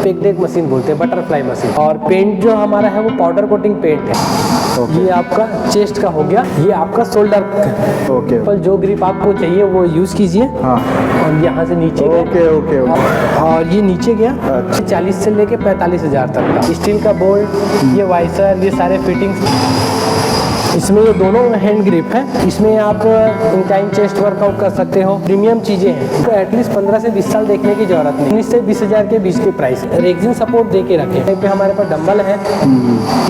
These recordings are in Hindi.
पेक्ड एग मशीन बोलते हैं, बटरफ्लाई मशीन। और पेंट जो हमारा है वो पाउडर कोटिंग पेंट है। ये आपका चेस्ट का हो गया, ये आपका शोल्डर। पर जो ग्रिप आपको चाहिए वो यूज कीजिए। और यहाँ से नीचे और ये नीचे गया 40 से लेके 45,000 तक का। स्टील का बोल्ट, ये वाइसर, ये सारे फिटिंग्स। इसमें ये दोनों हैंड ग्रिप है। इसमें आप इंक्लाइन चेस्ट वर्कआउट कर सकते हो। प्रीमियम चीजें हैं, तो एटलीस्ट 15 से 20 साल देखने की जरूरत नहीं। 19 से 20,000 के बीच के प्राइस। रेक्सिन सपोर्ट दे के रखे पे हमारे पास डंबल है।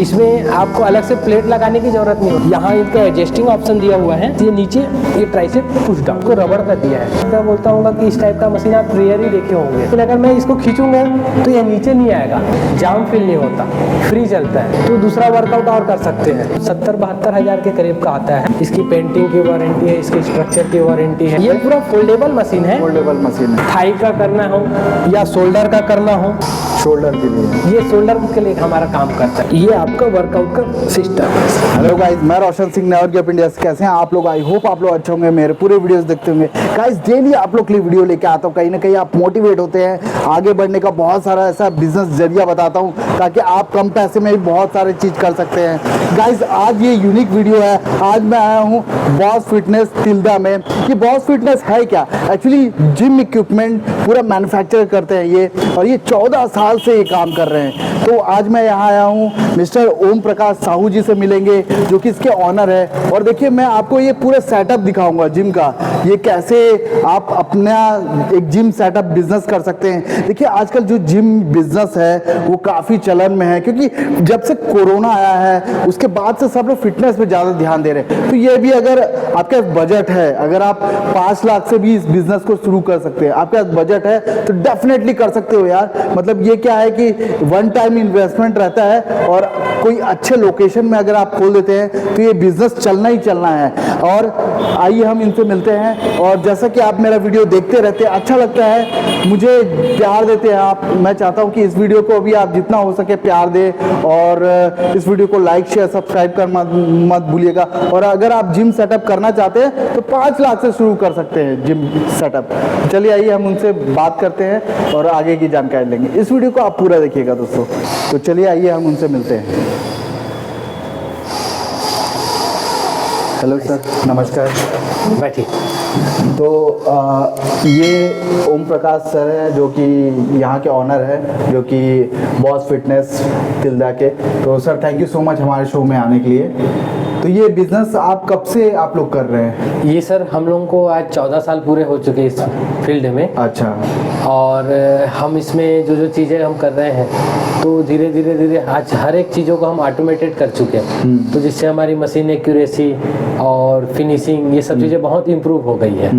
इसमें आपको अलग से प्लेट लगाने की जरूरत नहीं होती। यहाँ इनका एडजस्टिंग ऑप्शन दिया हुआ है। ये नीचे ये ट्राइसेप पुश डाउन को रबड़ का दिया है। मैं बोलता हूँ कि इस टाइप का मशीन आप रेयर ही देखे होंगे, लेकिन अगर मैं इसको खींचूंगा तो ये नीचे नहीं आएगा, जाम फील नहीं होता, फ्री चलता है। तो दूसरा वर्कआउट और कर सकते हैं। 70-72 के करीब का आता है। इसकी पेंटिंग की वारंटी है, इसके स्ट्रक्चर की वारंटी है। ये पूरा फोल्डेबल मशीन है। थाई का करना हो या शोल्डर का करना हो, शोल्डर के लिए, ये शोल्डर के लिए हमारा काम करता है। ये आपका वर्कआउट का सिस्टम है। हेलो गाइस, मैं Roshan Singh, network of India. कैसे हैं आप लोग? आई होप आप लोग अच्छे होंगे, मेरे पूरे वीडियोस देखते होंगे। गाइस डेली आप लोग के लिए वीडियो लेके आता हूँ, कहीं ना कहीं आप मोटिवेट होते हैं आगे बढ़ने का। बहुत सारा ऐसा बिजनेस जरिया बताता हूँ ताकि आप कम पैसे में भी बहुत सारे चीज़ कर सकते हैं। गाइस आज ये यूनिक वीडियो है। आज मैं आया हूँ बॉस फिटनेस तिल्दा में। ये बॉस फिटनेस है क्या? एक्चुअली जिम इक्विपमेंट पूरा मैन्युफैक्चर करते हैं ये, और ये 14 साल से ये काम कर रहे हैं। तो आज मैं यहाँ आया हूँ, मिस्टर ओम प्रकाश साहू जी से मिलेंगे जो कि इसके ऑनर है। और देखिए मैं आपको ये पूरा सेटअप दिखाऊंगा जिम का, ये कैसे आप अपना एक जिम सेटअप बिजनेस कर सकते हैं। देखिए आजकल जो जिम बिजनेस है वो काफ़ी चलन में है, क्योंकि जब से कोरोना आया है उसके बाद से सब लोग फिटनेस पे ज़्यादा ध्यान दे रहे हैं। तो ये भी अगर आपका बजट है, अगर आप 5 लाख से भी इस बिजनेस को शुरू कर सकते हैं, आपका बजट है तो डेफिनेटली कर सकते हो यार। मतलब ये क्या है कि वन टाइम इन्वेस्टमेंट रहता है, और कोई अच्छे लोकेशन में अगर आप खोल देते हैं तो ये बिजनेस चलना ही चलना है। और आइए हम इनसे मिलते हैं। और जैसा कि आप मेरा वीडियो देखते रहते हैं, अच्छा लगता है, मुझे प्यार देते हैं आप। मैं चाहता हूं कि इस वीडियो को भी आप जितना हो सके प्यार दें, और इस वीडियो को लाइक शेयर सब्सक्राइब कर मत भूलिएगा। और अगर आप जिम सेटअप करना चाहते हैं तो 5 लाख से शुरू कर सकते हैं जिम सेटअप। चलिए आइए हम उनसे बात करते हैं और आगे की जानकारी लेंगे। इस वीडियो को आप पूरा देखिएगा दोस्तों। तो चलिए आइए हम उनसे मिलते हैं। हेलो सर, नमस्कार। बैठिए। तो ये ओम प्रकाश सर है जो कि यहाँ के ऑनर है, जो कि बॉस फिटनेस तिल्दा के। तो sir thank you so much हमारे शो में आने के लिए। तो ये बिजनेस आप कब से आप लोग कर रहे हैं? ये सर हम लोगों को आज 14 साल पूरे हो चुके हैं इस फील्ड में। अच्छा। और हम इसमें जो चीज़ें हम कर रहे हैं तो धीरे धीरे आज हर एक चीज़ों को हम ऑटोमेटेड कर चुके हैं। तो जिससे हमारी मशीन एक्यूरेसी और फिनिशिंग ये सब चीज़ें बहुत इम्प्रूव हो गई है।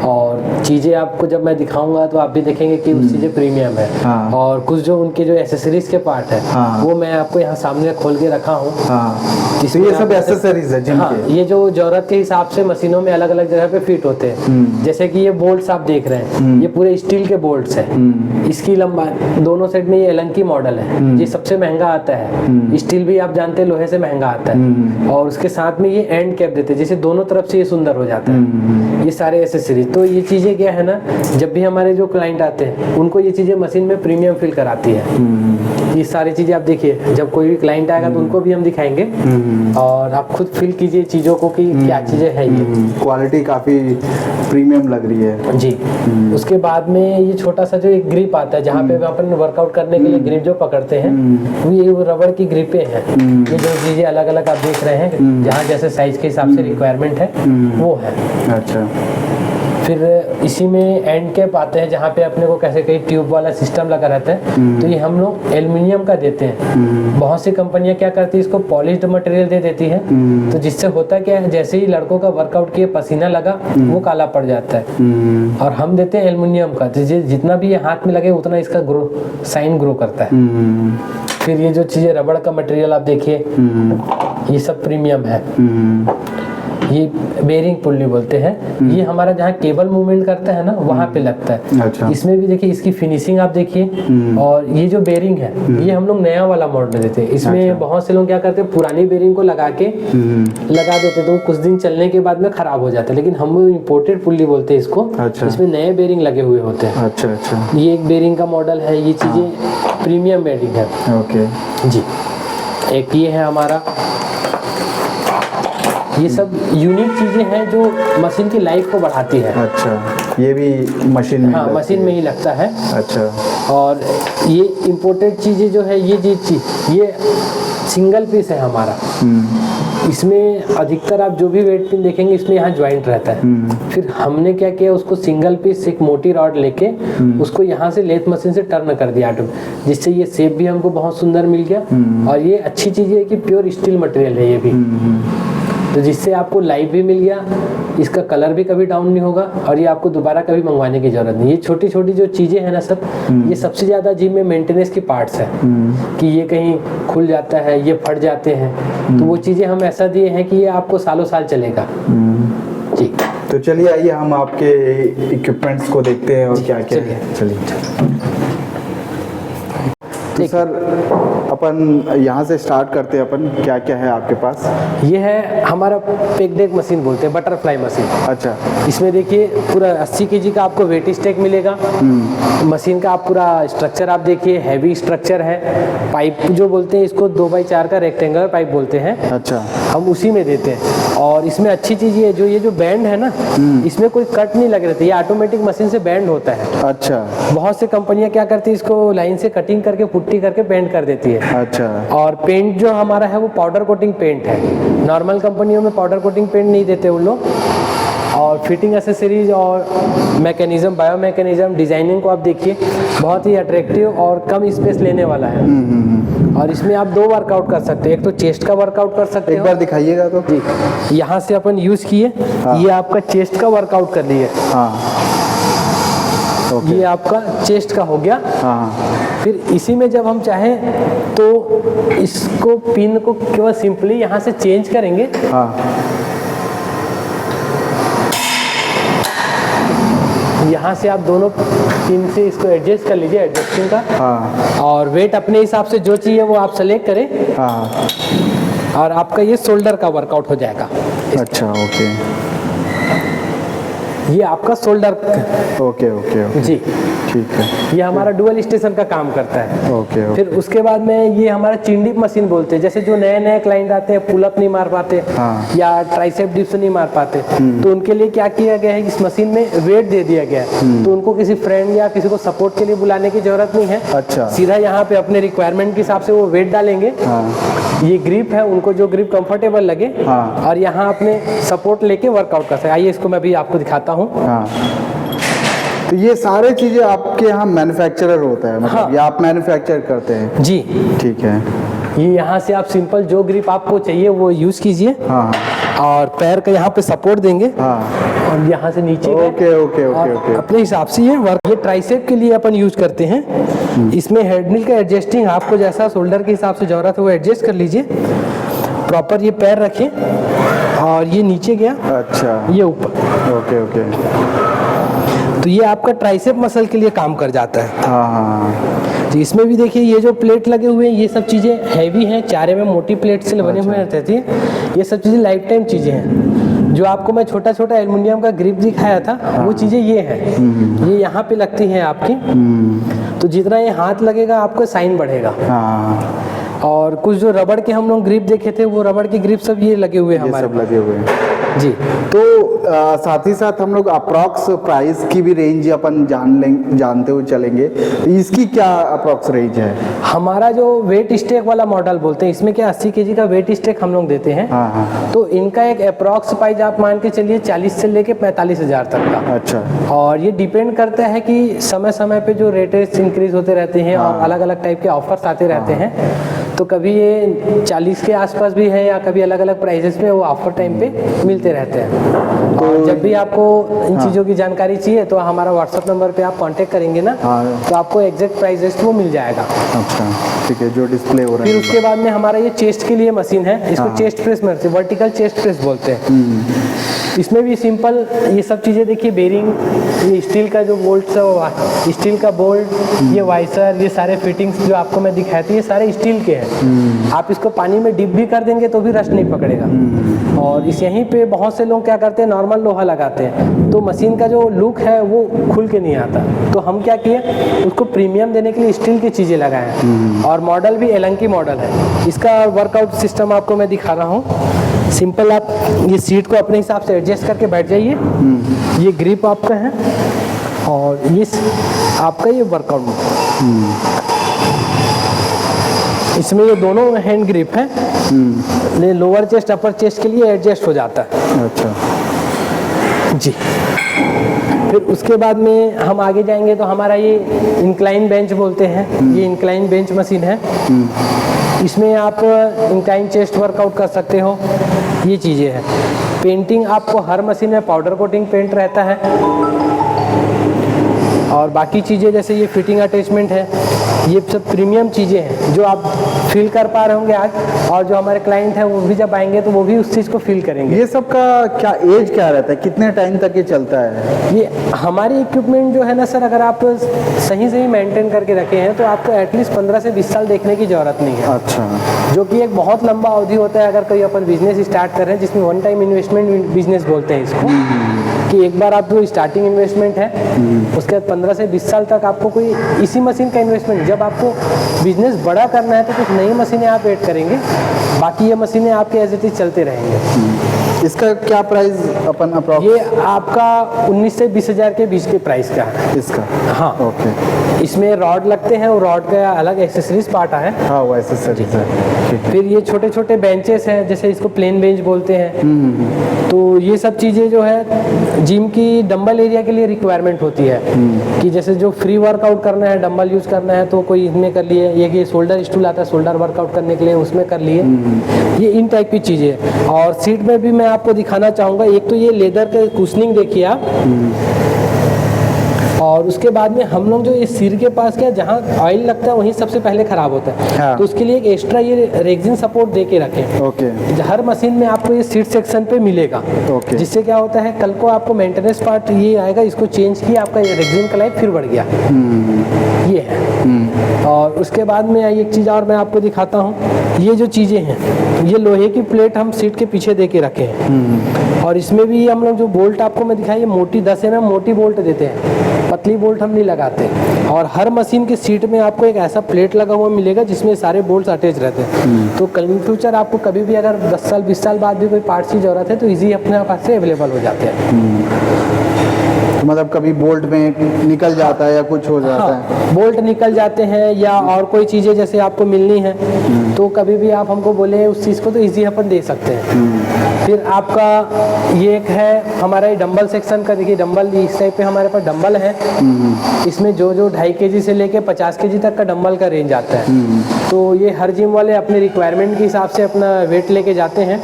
और चीज़ें आपको जब मैं दिखाऊंगा तो आप भी देखेंगे कि उस चीज़ें प्रीमियम है। हाँ। और कुछ जो उनके जो एसेसरीज के पार्ट है, हाँ, वो मैं आपको यहाँ सामने खोल के रखा हूँ। हाँ। तो ये सब एसेसरीज है जिम के? ये जो जरूरत के हिसाब से मशीनों में अलग अलग जगह पे फिट होते हैं। जैसे कि ये बोल्ट्स आप देख रहे हैं, ये पूरे स्टील के बोल्ट्स हैं। इसकी लंबाई दोनों साइड में ये एलंकी मॉडल है, ये सबसे महंगा आता है। स्टील भी आप जानते हैं लोहे से महंगा आता है। और उसके साथ में ये एंड कैप देते हैं, जैसे दोनों तरफ से ये सुंदर हो जाता है। ये सारे एसेसरीज। तो ये चीजें क्या है ना, जब भी हमारे जो क्लाइंट आते हैं उनको ये चीजें मशीन में प्रीमियम फील कराती है। ये सारी चीजें आप देखिए, जब कोई भी क्लाइंट आएगा तो उनको भी हम दिखाएंगे, और आप खुद फील कीजिए चीजों को कि क्या चीजें हैं। ये क्वालिटी काफी प्रीमियम लग रही है जी। उसके बाद में ये छोटा सा जो एक ग्रिप आता है, जहाँ पे अपन वर्कआउट करने के लिए ग्रिप जो पकड़ते हैं, वो रबड़ की ग्रिपें हैं। ये जो चीजें अलग अलग आप देख रहे हैं, जहाँ जैसे साइज के हिसाब से रिक्वायरमेंट है वो है। अच्छा। फिर इसी में एंड कैप आते हैं, जहाँ पे अपने को कैसे कई ट्यूब वाला सिस्टम लगा रहता है। तो ये हम लोग एल्युमिनियम का देते हैं। बहुत सी कंपनियां क्या करती है, इसको पॉलिश्ड मटेरियल दे देती है। तो जिससे होता क्या है, जैसे ही लड़कों का वर्कआउट किए पसीना लगा वो काला पड़ जाता है। और हम देते हैं एल्युमिनियम का, जितना भी ये हाथ में लगे उतना इसका साइन ग्रो करता है। फिर ये जो चीजें रबड़ का मटेरियल आप देखिए, ये सब प्रीमियम है। ये बेरिंग पुल्ली बोलते हैं। ये हमारा जहाँ केबल मूवमेंट करता है ना वहाँ पे लगता है। अच्छा। इसमें भी देखिए इसकी फिनिशिंग आप देखिए। और ये जो बेरिंग है ये हम लोग नया वाला मॉडल देते हैं। इसमें बहुत से लोग क्या करते हैं पुरानी बेरिंग को लगा के लगा देते तो कुछ दिन चलने के बाद में खराब हो जाता है, लेकिन हम इम्पोर्टेड पुल्ली बोलते हैं इसको। अच्छा। इसमें नए बेरिंग लगे हुए होते हैं। अच्छा अच्छा। ये एक बेरिंग का मॉडल है। ये चीज़ें प्रीमियम बेरिंग है। ओके जी। एक ये है हमारा, ये सब यूनिक चीज़ें हैं जो मशीन की लाइफ को बढ़ाती है। अच्छा, ये भी मशीन में? हाँ, मशीन में ही लगता है। अच्छा। और ये इम्पोर्टेड चीज़ें जो है ये सिंगल पीस है हमारा। इसमें अधिकतर आप जो भी वेट पिन देखेंगे इसमें यहाँ ज्वाइंट रहता है। फिर हमने क्या किया, उसको सिंगल पीस एक मोटी रॉड लेके उसको यहाँ से लेथ मशीन से टर्न कर दिया ऑटोमेटिक, जिससे ये शेप भी हमको बहुत सुंदर मिल गया। और ये अच्छी चीज़ है कि प्योर स्टील मटेरियल है ये भी, तो जिससे आपको लाइफ भी मिल गया, इसका कलर भी कभी डाउन नहीं होगा और ये आपको दोबारा कभी मंगवाने की ज़रूरत नहीं। ये छोटी छोटी जो चीज़ें हैं ना सब, ये सबसे ज़्यादा जिम में मेंटेनेंस की पार्ट्स है कि ये कहीं खुल जाता है, ये फट जाते हैं, तो वो चीज़ें हम ऐसा दिए हैं कि ये आपको सालों साल चलेगा। जी। तो चलिए आइए हम आपके इक्विपमेंट्स को देखते हैं और क्या क्या है। चलिए। तो सर अपन यहाँ से स्टार्ट करते हैं, अपन क्या क्या है आपके पास? ये है हमारा पेक डेक मशीन बोलते हैं, बटरफ्लाई मशीन। अच्छा। इसमें देखिए पूरा 80 kg का आपको वेट स्टेक मिलेगा। मशीन का आप पूरा स्ट्रक्चर आप देखिए, हैवी स्ट्रक्चर है। पाइप जो बोलते हैं इसको 2x4 का रेक्टेंगुलर पाइप बोलते हैं। अच्छा। हम उसी में देते हैं। और इसमें अच्छी चीज़ ये जो बैंड है ना, इसमें कोई कट नहीं लग रहे थे, ये ऑटोमेटिक मशीन से बैंड होता है। अच्छा। बहुत से कंपनियां क्या करती है, इसको लाइन से कटिंग करके पुट्टी करके पेंट कर देती है। अच्छा। और पेंट जो हमारा है वो पाउडर कोटिंग पेंट है। नॉर्मल कंपनियों में पाउडर कोटिंग पेंट नहीं देते उन लोग। और फिटिंग एसेसरीज और मैकेनिज्म, बायो मैकेनिज्म, डिजाइनिंग को आप देखिए, बहुत ही अट्रैक्टिव और कम स्पेस लेने वाला है। और इसमें आप 2 वर्कआउट कर सकते हैं। एक तो चेस्ट का वर्कआउट कर सकते हैं, एक बार दिखाइएगा तो। जी, यहाँ से अपन यूज किए। हाँ। ये आपका चेस्ट का वर्कआउट कर लिए। हाँ। ये आपका चेस्ट का हो गया। हाँ। फिर इसी में जब हम चाहें तो इसको पिन को केवल सिंपली यहाँ से चेंज करेंगे। हाँ। यहाँ से आप दोनों पिन से इसको एडजस्ट कर लीजिए, एडजस्टिंग का। हाँ। और वेट अपने हिसाब से जो चाहिए वो आप सेलेक्ट करें। हाँ। और आपका ये शोल्डर का वर्कआउट हो जाएगा। अच्छा। ओके। ये आपका शोल्डर। Okay okay okay. जी ठीक है। ये हमारा डुअल स्टेशन का काम करता है। Okay okay. फिर उसके बाद में ये हमारा चिन डिप मशीन बोलते हैं। जैसे जो नए नए क्लाइंट आते हैं, पुल अप नहीं मार पाते, हाँ। या ट्राइसेप डिप्स नहीं मार पाते, तो उनके लिए क्या किया गया है, इस मशीन में वेट दे दिया गया है। तो उनको किसी फ्रेंड या किसी को सपोर्ट के लिए बुलाने की जरूरत नहीं है। अच्छा। सीधा यहाँ पे अपने रिक्वायरमेंट के हिसाब से वो वेट डालेंगे। हाँ। ये ग्रिप है, उनको जो ग्रिप कंफर्टेबल लगे। हाँ। और यहाँ अपने सपोर्ट लेके वर्कआउट कर सकते हैं। आइए इसको मैं भी आपको दिखाता हूँ। हाँ। तो ये सारे चीजें आपके यहाँ मैन्युफैक्चरर होता है, मतलब हाँ। ये आप मैन्युफैक्चर करते हैं? जी। ठीक है। ये यहाँ से आप सिंपल जो ग्रिप आपको चाहिए वो यूज कीजिए। हाँ। और पैर का यहाँ पे सपोर्ट देंगे। हाँ। और यहाँ से नीचे गए। Okay okay okay okay. अपने हिसाब से ये वर्क, ये ट्राइसेप के लिए अपन यूज करते हैं। इसमें हेडमिल का एडजस्टिंग आपको जैसा शोल्डर के हिसाब से जरूरत है वो एडजस्ट कर लीजिए। प्रॉपर ये पैर रखें और ये नीचे गया। अच्छा। ये ऊपर। Okay okay. तो ये आपका ट्राइसेप मसल के लिए काम कर जाता है। हाँ हाँ। तो इसमें भी देखिए ये जो प्लेट लगे हुए हैं ये सब चीज़ें हैवी हैं, 4 mm मोटी प्लेट से बने हुए रहते हैं। ये सब चीज़ें लाइफ टाइम चीज़ें हैं। जो आपको मैं छोटा छोटा एल्युमिनियम का ग्रिप दिखाया था, वो चीज़ें ये हैं। ये यहाँ पे लगती हैं आपकी। तो जितना ये हाथ लगेगा आपका साइन बढ़ेगा। हाँ। और कुछ जो रबड़ के हम लोग ग्रिप देखे थे, वो रबड़ के ग्रिप सब ये लगे हुए हैं ये हमारे सब लगे हुए हैं जी। तो साथ ही साथ हम लोग अप्रॉक्स प्राइस की भी रेंज अपन जानते हुए चलेंगे। तो इसकी क्या अप्रॉक्स रेंज है? हमारा जो वेट स्टेक वाला मॉडल बोलते हैं, इसमें क्या 80 kg का वेट स्टेक हम लोग देते हैं। हाँ हाँ। तो इनका एक अप्रॉक्स प्राइस आप मान के चलिए 40 से लेके 45,000 तक का। अच्छा। और ये डिपेंड करता है कि समय समय पे जो रेटेज इंक्रीज होते रहते हैं और अलग अलग टाइप के ऑफर्स आते रहते हैं। तो कभी ये 40 के आसपास भी है या कभी अलग अलग प्राइजेस में वो ऑफर टाइम पे मिलते रहते हैं। तो जब भी आपको इन चीज़ों की जानकारी चाहिए तो हमारा व्हाट्सएप नंबर पे आप कांटेक्ट करेंगे ना, तो आपको एग्जैक्ट प्राइजेस वो मिल जाएगा। अच्छा ठीक है, जो डिस्प्ले हो रहा है। फिर उसके बाद में हमारा ये चेस्ट के लिए मशीन है, इसको चेस्ट प्रेस में वर्टिकल चेस्ट प्रेस बोलते हैं। इसमें भी सिंपल ये सब चीज़ें देखिए, बेरिंग, ये स्टील का जो बोल्ट है, स्टील का बोल्ट, ये वाइसर, ये सारे फिटिंग्स जो आपको मैं दिखाई थी ये सारे स्टील के हैं। आप इसको पानी में डिप भी कर देंगे तो भी रस्ट नहीं पकड़ेगा। और इस यहीं पे बहुत से लोग क्या करते हैं, नॉर्मल लोहा लगाते हैं तो मशीन का जो लुक है वो खुल के नहीं आता। तो हम क्या किए, उसको प्रीमियम देने के लिए स्टील की चीज़ें लगाए हैं। और मॉडल भी एलंकी मॉडल है। इसका वर्कआउट सिस्टम आपको मैं दिखा रहा हूँ। सिंपल आप ये सीट को अपने हिसाब से एडजस्ट करके बैठ जाइए। ये ग्रिप आपका है और ये आपका ये वर्कआउट। इसमें ये दोनों हैंड ग्रिप है। ये लोअर चेस्ट अपर चेस्ट के लिए एडजस्ट हो जाता है। अच्छा जी। फिर उसके बाद में हम आगे जाएंगे तो हमारा ये इंक्लाइन बेंच बोलते हैं। ये इंक्लाइन बेंच मशीन है। इसमें आप इंक्लाइन चेस्ट वर्कआउट कर सकते हो। ये चीज़ें हैं। पेंटिंग आपको हर मशीन में पाउडर कोटिंग पेंट रहता है। और बाकी चीज़ें जैसे ये फिटिंग अटैचमेंट है, ये सब प्रीमियम चीज़ें हैं जो आप फील कर पा रहे होंगे आज। और जो हमारे क्लाइंट हैं वो भी जब आएंगे तो वो भी उस चीज़ को फील करेंगे। ये सब का क्या एज क्या रहता है, कितने टाइम तक ये चलता है? ये हमारी इक्विपमेंट जो है ना सर, अगर आप सही मेंटेन करके रखे हैं तो आपको एटलीस्ट 15 से 20 साल देखने की ज़रूरत नहीं है। अच्छा। जो कि एक बहुत लंबा अवधि होता है अगर कोई अपन बिजनेस स्टार्ट कर रहे हैं, जिसमें वन टाइम इन्वेस्टमेंट बिजनेस बोलते हैं इसको। कि एक बार आप जो स्टार्टिंग इन्वेस्टमेंट है उसके बाद 15 से 20 साल तक आपको कोई इसी मशीन का इन्वेस्टमेंट, जब आपको बिजनेस बड़ा करना है तो कुछ नई मशीनें आप ऐड करेंगे, बाकी ये मशीनें आपके एज इट इज चलते रहेंगे। इसका क्या प्राइस अपन अप्रॉक्स? ये आपका 19 से 20 हज़ार के बीच के प्राइस का है इसका। हाँ ओके। इसमें रॉड लगते हैं, वो रॉड का अलग एक्सेसरीज पार्ट है। हाँ वो एक्सेसरीज है। फिर ये छोटे छोटे बेंचेस हैं, जैसे इसको प्लेन बेंच बोलते हैं। तो ये सब चीज़ें जो है जिम की डंबल एरिया के लिए रिक्वायरमेंट होती है। कि जैसे जो फ्री वर्कआउट करना है, डंबल यूज़ करना है तो कोई इसमें कर लिए। ये शोल्डर स्टूल आता है शोल्डर वर्कआउट करने के लिए, उसमें कर लिए। ये इन टाइप की चीज़ें। और सीट में भी मैं आपको दिखाना चाहूँगा, एक तो ये लेदर का कुशनिंग देखिए आप। और उसके बाद में हम लोग जो इस सिर के पास क्या जहाँ ऑयल लगता है वहीं सबसे पहले खराब होता है। हाँ। तो उसके लिए एक एक्स्ट्रा ये रेक्सिन सपोर्ट दे के रखें। ओके। हर मशीन में आपको ये सीट सेक्शन पे मिलेगा। ओके। जिससे क्या होता है, कल को आपको मेंटेनेंस पार्ट ये आएगा, इसको चेंज किया, आपका ये रेक्सिन का लाइफ फिर बढ़ गया। ये है। और उसके बाद में एक चीज़ और मैं आपको दिखाता हूँ। ये जो चीज़ें हैं, ये लोहे की प्लेट हम सीट के पीछे दे के रखे हैं। और इसमें भी हम लोग जो बोल्ट आपको मैं दिखाई, ये मोटी 10 mm मोटी बोल्ट देते हैं, पतली बोल्ट हम नहीं लगाते। और हर मशीन की सीट में आपको एक ऐसा प्लेट लगा हुआ मिलेगा जिसमें सारे बोल्ट्स अटैच रहते हैं। तो कल इन फ्यूचर आपको कभी भी अगर 10 साल 20 साल बाद भी कोई पार्ट्स की ज़रूरत है तो ईजी अपने पास से अवेलेबल हो जाते हैं। मतलब कभी बोल्ट में निकल जाता है या कुछ हो जाता है? बोल्ट निकल जाते हैं या और कोई चीज़ें जैसे आपको मिलनी है तो कभी भी आप हमको बोले उस चीज़ को तो इजी अपन दे सकते हैं। फिर आपका ये एक है हमारा ये डंबल सेक्शन का। देखिए डंबल इस टाइप पे हमारे पास डंबल है। इसमें जो 2.5 kg से लेके 50 kg तक का डंबल का रेंज आता है। तो ये हर जिम वाले अपने रिक्वायरमेंट के हिसाब से अपना वेट लेके जाते हैं।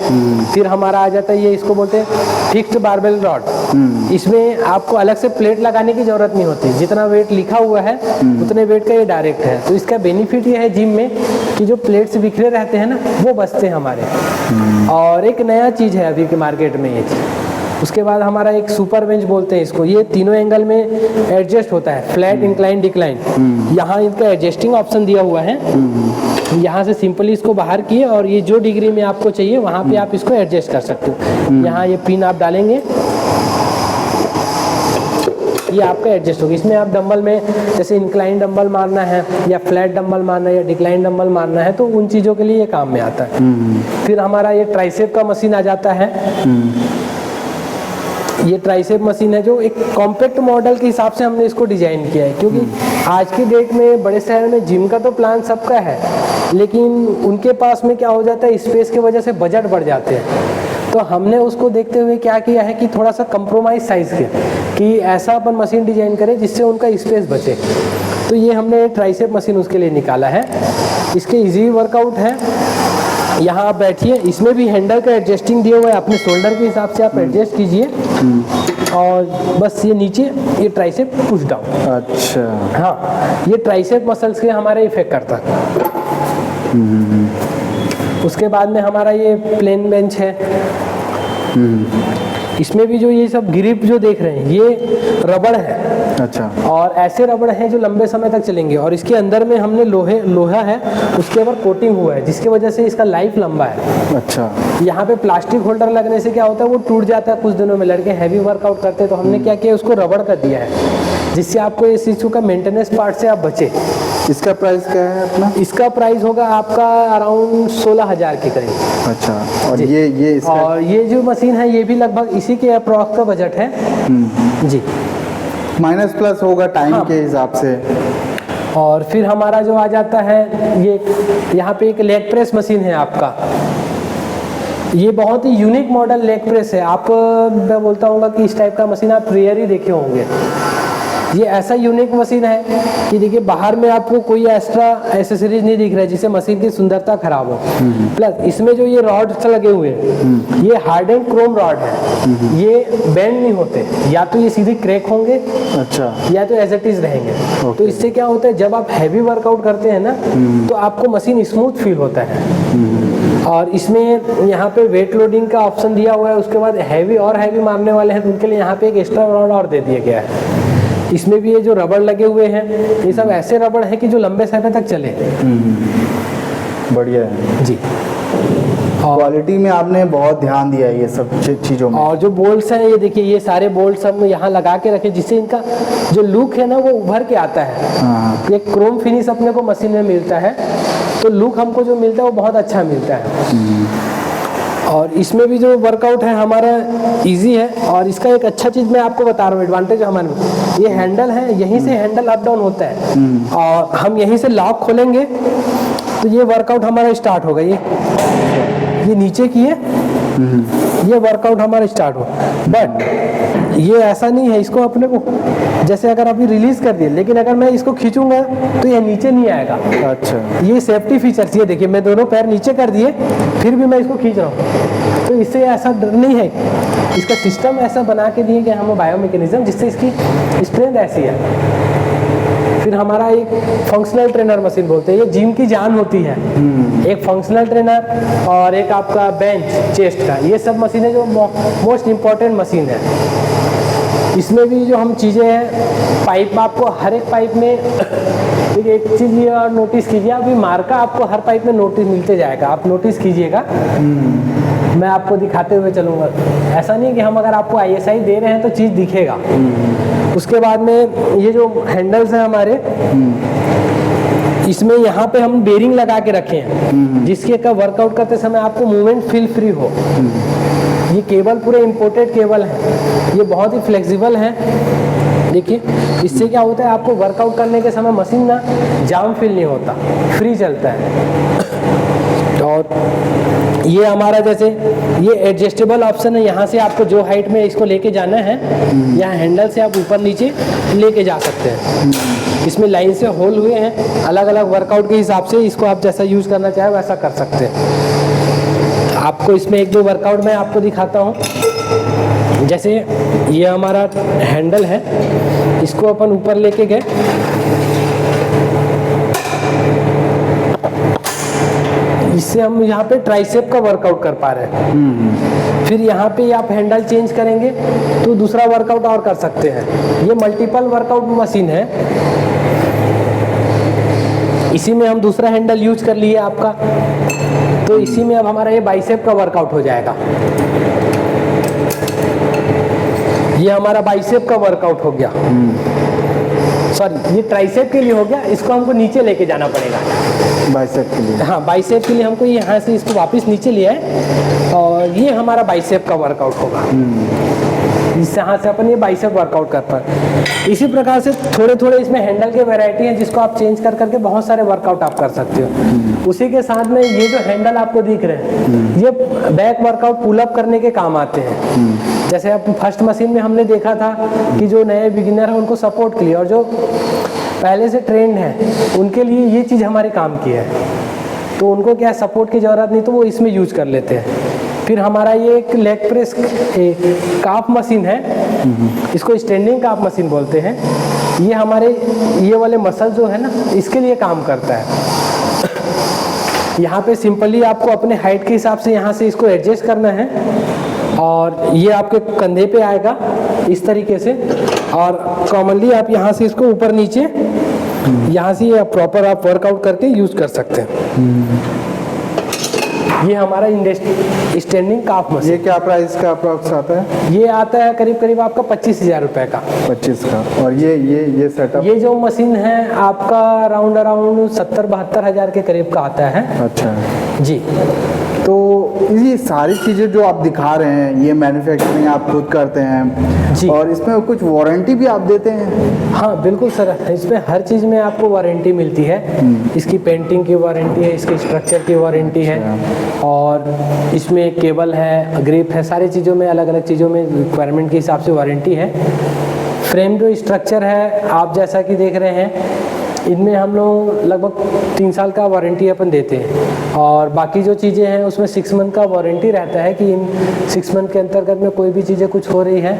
फिर हमारा आ जाता है ये, इसको बोलते हैं फिक्स्ड बारबेल रॉड। इसमें आपको अलग से प्लेट लगाने की जरूरत नहीं होती, जितना वेट लिखा हुआ है उतने वेट का ये डायरेक्ट है। तो इसका बेनिफिट ये है जिम में कि जो प्लेट्स बिखरे रहते हैं ना वो बचते हैं हमारे। और एक नया चीज़ है अभी के मार्केट में ये चीज़। उसके बाद हमारा एक सुपर बेंच बोलते हैं इसको। ये तीनों एंगल में एडजस्ट होता है, फ्लैट, इंक्लाइन, डिक्लाइन। यहाँ इनका एडजस्टिंग ऑप्शन दिया हुआ है। यहाँ से सिंपली इसको बाहर किए और ये जो डिग्री में आपको चाहिए वहाँ पे आप इसको एडजस्ट कर सकते हो। यहाँ ये पिन आप डालेंगे, ये आपका एडजस्ट होगा। इसमें आप डंबल में जैसे इंक्लाइन डंबल मारना है या फ्लैट डंबल मारना है या डिक्लाइन डंबल मारना है तो उन चीज़ों के लिए ये काम में आता है। फिर हमारा ये ट्राइसेप का मशीन आ जाता है। ये ट्राइसेप मशीन है जो एक कॉम्पैक्ट मॉडल के हिसाब से हमने इसको डिजाइन किया है। क्योंकि आज के डेट में बड़े शहर में जिम का तो प्लान सबका है, लेकिन उनके पास में क्या हो जाता है, स्पेस की वजह से बजट बढ़ जाते हैं। तो हमने उसको देखते हुए क्या किया है कि थोड़ा सा कंप्रोमाइज साइज के कि ऐसा अपन मशीन डिजाइन करें जिससे उनका स्पेस बचे। तो ये हमने ट्राइसेप मशीन उसके लिए निकाला है। इसके इजी वर्कआउट है। यहाँ आप बैठिए, इसमें भी हैंडल का एडजस्टिंग दिया हुआ है, अपने शोल्डर के हिसाब से आप एडजस्ट कीजिए और बस ये नीचे ये ट्राइसेप पुश डाउन। अच्छा, हाँ, ये ट्राइसेप मसल्स के हमारे इफेक्ट करता है। उसके बाद में हमारा ये प्लेन बेंच है। इसमें भी जो ये सब ग्रिप जो देख रहे हैं ये रबड़ है। अच्छा, और ऐसे रबड़ हैं जो लंबे समय तक चलेंगे और इसके अंदर में हमने लोहा है उसके ऊपर कोटिंग हुआ है जिसकी वजह से इसका लाइफ लंबा है। अच्छा, यहाँ पे प्लास्टिक होल्डर लगने से क्या होता है वो टूट जाता है कुछ दिनों में। लड़के हैवी वर्कआउट करते हैं तो हमने क्या किया उसको रबड़ कर दिया है जिससे आपको इस इशू का मेंटेनेंस पार्ट से आप बचे। इसका प्राइस क्या है अपना? इसका प्राइस होगा आपका अराउंड 16,000 के करीब। अच्छा, और ये इसका? और ये जो मशीन है ये भी लगभग इसी के अप्रॉक्स का बजट है जी। माइनस प्लस होगा टाइम हाँ। के हिसाब से। और फिर हमारा जो आ जाता है ये यहाँ पे एक लेग प्रेस मशीन है आपका। ये बहुत ही यूनिक मॉडल लेग प्रेस है। आप मैं बोलता हूँ कि इस टाइप का मशीन आप रेयर ही देखे होंगे। ये ऐसा यूनिक मशीन है कि देखिए बाहर में आपको कोई एक्स्ट्रा एसेसरीज नहीं दिख रहा है जिससे मशीन की सुंदरता खराब हो। प्लस इसमें जो ये रॉड्स लगे हुए हैं ये हार्डेंड क्रोम रॉड है। ये बेंड नहीं होते, या तो ये सीधे क्रैक होंगे अच्छा, या तो एज इट इज रहेंगे। Okay. तो इससे क्या होता है जब आप हैवी वर्कआउट करते हैं ना तो आपको मशीन स्मूथ फील होता है। और इसमें यहाँ पे वेट लोडिंग का ऑप्शन दिया हुआ है। उसके बाद हैवी और हैवी मारने वाले हैं तो उनके लिए यहाँ पे एक एक्स्ट्रा रॉड और दे दिया गया है। इसमें भी ये जो रबड़ लगे हुए हैं ये सब ऐसे रबड़ हैं कि जो लंबे समय तक चले। बढ़िया है जी। क्वालिटी में आपने बहुत ध्यान दिया है ये सब चीज़ों में। और जो बोल्ट्स हैं ये देखिए ये सारे बोल्ट्स हम यहाँ लगा के रखे जिससे इनका जो लुक है ना वो उभर के आता है। हाँ। ये क्रोम फिनिश अपने को मशीन में मिलता है तो लुक हमको जो मिलता है वो बहुत अच्छा मिलता है। और इसमें भी जो वर्कआउट है हमारा इजी है। और इसका एक अच्छा चीज़ मैं आपको बता रहा हूँ एडवांटेज हमारे में, ये हैंडल है, यहीं से हैंडल अप डाउन होता है और हम यहीं से लॉक खोलेंगे तो ये वर्कआउट हमारा स्टार्ट होगा। ये नीचे किए ये वर्कआउट हमारा स्टार्ट हो। बट ये ऐसा नहीं है, इसको अपने को जैसे अगर अभी रिलीज कर दिए लेकिन अगर मैं इसको खींचूंगा तो ये नीचे नहीं आएगा। अच्छा, ये सेफ्टी फीचर्स, ये देखिए मैं दोनों पैर नीचे कर दिए फिर भी मैं इसको खींच रहा हूँ तो इससे ऐसा डर नहीं है। इसका सिस्टम ऐसा बना के दिए गया हमें बायोमैकेनिज्म जिससे इसकी स्ट्रेंथ ऐसी है। फिर हमारा एक फंक्शनल ट्रेनर मशीन बोलते हैं, ये जिम की जान होती है। एक फंक्शनल ट्रेनर और एक आपका बेंच चेस्ट का, ये सब मशीनें जो मोस्ट इम्पॉर्टेंट मशीन है। इसमें भी जो हम चीज़ें हैं पाइप, आपको हर एक पाइप में देखिए एक चीज़ ये और नोटिस कीजिए, अभी मार्का आपको हर पाइप में नोटिस मिलते जाएगा, आप नोटिस कीजिएगा। मैं आपको दिखाते हुए चलूँगा, ऐसा नहीं कि हम अगर आपको ISI दे रहे हैं तो चीज़ दिखेगा। उसके बाद में ये जो हैंडल्स हैं हमारे इसमें यहाँ पे हम बेरिंग लगा के रखे हैं जिसके का वर्कआउट करते समय आपको मूवमेंट फील फ्री हो। ये केबल पूरे इंपोर्टेड केबल है, ये बहुत ही फ्लेक्सिबल है। देखिए इससे क्या होता है आपको वर्कआउट करने के समय मशीन ना जाम फील नहीं होता, फ्री चलता है। और ये हमारा जैसे ये एडजस्टेबल ऑप्शन है, यहाँ से आपको जो हाइट में इसको लेके जाना है यहाँ हैंडल से आप ऊपर नीचे लेके जा सकते हैं। इसमें लाइन से होल हुए हैं, अलग अलग वर्कआउट के हिसाब से इसको आप जैसा यूज़ करना चाहे वैसा कर सकते हैं। आपको इसमें एक दो वर्कआउट मैं आपको दिखाता हूँ। जैसे ये हमारा हैंडल है, इसको अपन ऊपर लेके गए, इससे हम यहाँ पे ट्राइसेप का वर्कआउट कर पा रहे हैं। फिर यहाँ पे आप हैंडल चेंज करेंगे तो दूसरा वर्कआउट और कर सकते हैं। ये मल्टीपल वर्कआउट मशीन है, इसी में हम दूसरा हैंडल यूज कर लिए आपका, तो इसी में अब हमारा ये बाइसेप का वर्कआउट हो जाएगा। ये हमारा बाइसेप का वर्कआउट हो गया, सॉरी ये ट्राइसेप के लिए हो गया, इसको हमको नीचे लेके जाना पड़ेगा बाइसेप के लिए। हाँ बाइसेप के लिए हमको यहाँ से इसको वापस नीचे लिया है और ये हमारा बाइसेप का वर्कआउट होगा। इससे यहाँ से अपन ये बाइसेप वर्कआउट कर पाए। इसी प्रकार से थोड़े थोड़े इसमें हैंडल के वैरायटी हैं जिसको आप चेंज कर करके बहुत सारे वर्कआउट आप कर सकते हो। उसी के साथ में ये जो हैंडल आपको दिख रहे हैं ये बैक वर्कआउट पुलअप करने के काम आते हैं। जैसे अब फर्स्ट मशीन में हमने देखा था कि जो नए बिगिनर है उनको सपोर्ट के लिए, और जो पहले से ट्रेंड है उनके लिए ये चीज़ हमारे काम की है, तो उनको क्या सपोर्ट की ज़रूरत नहीं, तो वो इसमें यूज कर लेते हैं। फिर हमारा ये एक लेग प्रेस काफ मशीन है, इसको स्टैंडिंग काफ मशीन बोलते हैं। ये हमारे ये वाले मसल जो है ना, इसके लिए काम करता है। यहाँ पे सिंपली आपको अपने हाइट के हिसाब से यहाँ से इसको एडजस्ट करना है, और ये आपके कंधे पे आएगा इस तरीके से, और कॉमनली आप यहाँ से इसको ऊपर नीचे यहाँ से ये प्रॉपर आप वर्कआउट करके यूज कर सकते हैं। ये हमारा स्टैंडिंग काफ मशीन। ये क्या प्राइस का अप्रॉक्स आता है? ये आता है करीब करीब आपका 25,000 रुपए का। 25 का। और ये सेटअप? ये जो मशीन है आपका अराउंड 70-72 हज़ार के करीब का आता है। अच्छा जी। तो ये सारी चीज़ें जो आप दिखा रहे हैं, ये मैन्युफैक्चरिंग आप खुद करते हैं जी। और इसमें कुछ वारंटी भी आप देते हैं? हाँ बिल्कुल सर, इसमें हर चीज़ में आपको वारंटी मिलती है। इसकी पेंटिंग की वारंटी है, इसके स्ट्रक्चर की वारंटी है, और इसमें केबल है, ग्रिप है, सारी चीज़ों में अलग अलग चीज़ों में रिक्वायरमेंट के हिसाब से वारंटी है। फ्रेम जो स्ट्रक्चर है आप जैसा कि देख रहे हैं, इनमें हम लोग लगभग 3 साल का वारंटी अपन देते हैं, और बाकी जो चीज़ें हैं उसमें 6 मंथ का वारंटी रहता है कि इन 6 मंथ के अंतर्गत में कोई भी चीज़ें कुछ हो रही है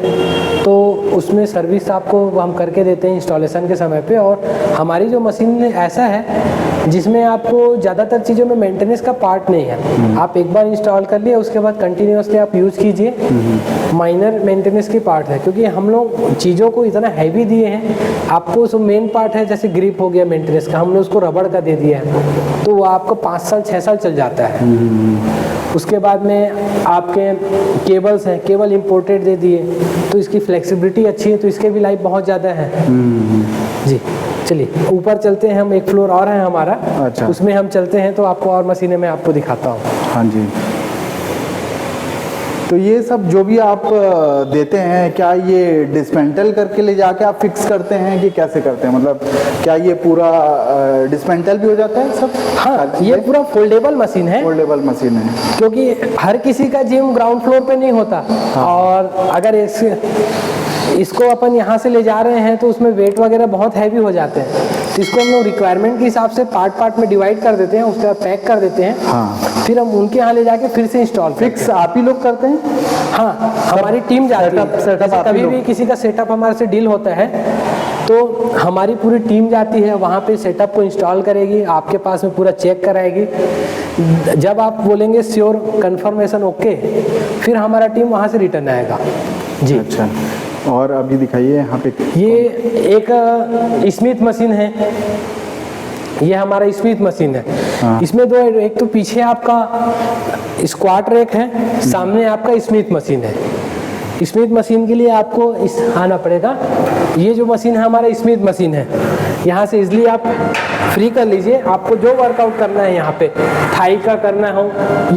तो उसमें सर्विस आपको हम करके देते हैं इंस्टॉलेशन के समय पे। और हमारी जो मशीन ऐसा है जिसमें आपको ज़्यादातर चीज़ों में मेंटेनेंस का पार्ट नहीं है। आप एक बार इंस्टॉल कर लिए, उसके बाद कंटिन्यूसली आप यूज़ कीजिए, माइनर मेंटेनेंस की पार्ट है, क्योंकि हम लोग चीज़ों को इतना हैवी दिए हैं। आपको जो मेन पार्ट है जैसे ग्रिप हो गया मेंटेनेंस का, हमने उसको रबड़ का दे दिया है, तो वो आपको 5 साल 6 साल चल जाता है। उसके बाद में आपके केबल्स हैं, केबल इंपोर्टेड दे दिए, तो इसकी फ्लेक्सिबिलिटी अच्छी है, तो इसके भी लाइफ बहुत ज़्यादा है। जी चलिए ऊपर चलते हैं, हम एक फ्लोर और है हमारा। अच्छा। उसमें हम चलते हैं तो आपको और मशीनें मैं आपको दिखाता हूँ। हाँ जी। तो ये सब जो भी आप देते हैं, क्या ये डिस्मेंटल करके ले जाके आप फिक्स करते हैं कि कैसे करते हैं? मतलब क्या ये पूरा डिस्मेंटल भी हो जाता है सब? हाँ, ये पूरा फोल्डेबल मशीन है। फोल्डेबल मशीन है, क्योंकि हर किसी का जिम ग्राउंड फ्लोर पे नहीं होता। हाँ। और अगर इसको अपन यहाँ से ले जा रहे हैं तो उसमें वेट वगैरह बहुत हैवी हो जाते हैं, तो इसको हम लोग रिक्वायरमेंट के हिसाब से पार्ट में डिवाइड कर देते हैं, उसके बाद पैक कर देते हैं। हाँ। फिर हम उनके यहाँ ले जाके फिर से इंस्टॉल फिक्स आप ही लोग करते हैं? हाँ, हमारी टीम जाती है। कभी भी किसी का सेटअप हमारे से डील होता है तो हमारी पूरी टीम जाती है, वहाँ पे सेटअप को इंस्टॉल करेगी, आपके पास में पूरा चेक कराएगी। जब आप बोलेंगे श्योर कंफर्मेशन ओके, फिर हमारा टीम वहाँ से रिटर्न आएगा। जी। अच्छा, और अभी दिखाइए यहाँ पे। ये एक स्मिथ मशीन है, ये हमारा स्मिथ मशीन है। हाँ। इसमें दो, एक तो पीछे आपका स्क्वाट रैक है, सामने आपका स्मिथ मशीन है। स्मिथ मशीन के लिए आपको इस आना पड़ेगा। ये जो मशीन है हमारा स्मिथ मशीन है, यहाँ से इजली आप फ्री कर लीजिए। आपको जो वर्कआउट करना है यहाँ पे, थाई का करना हो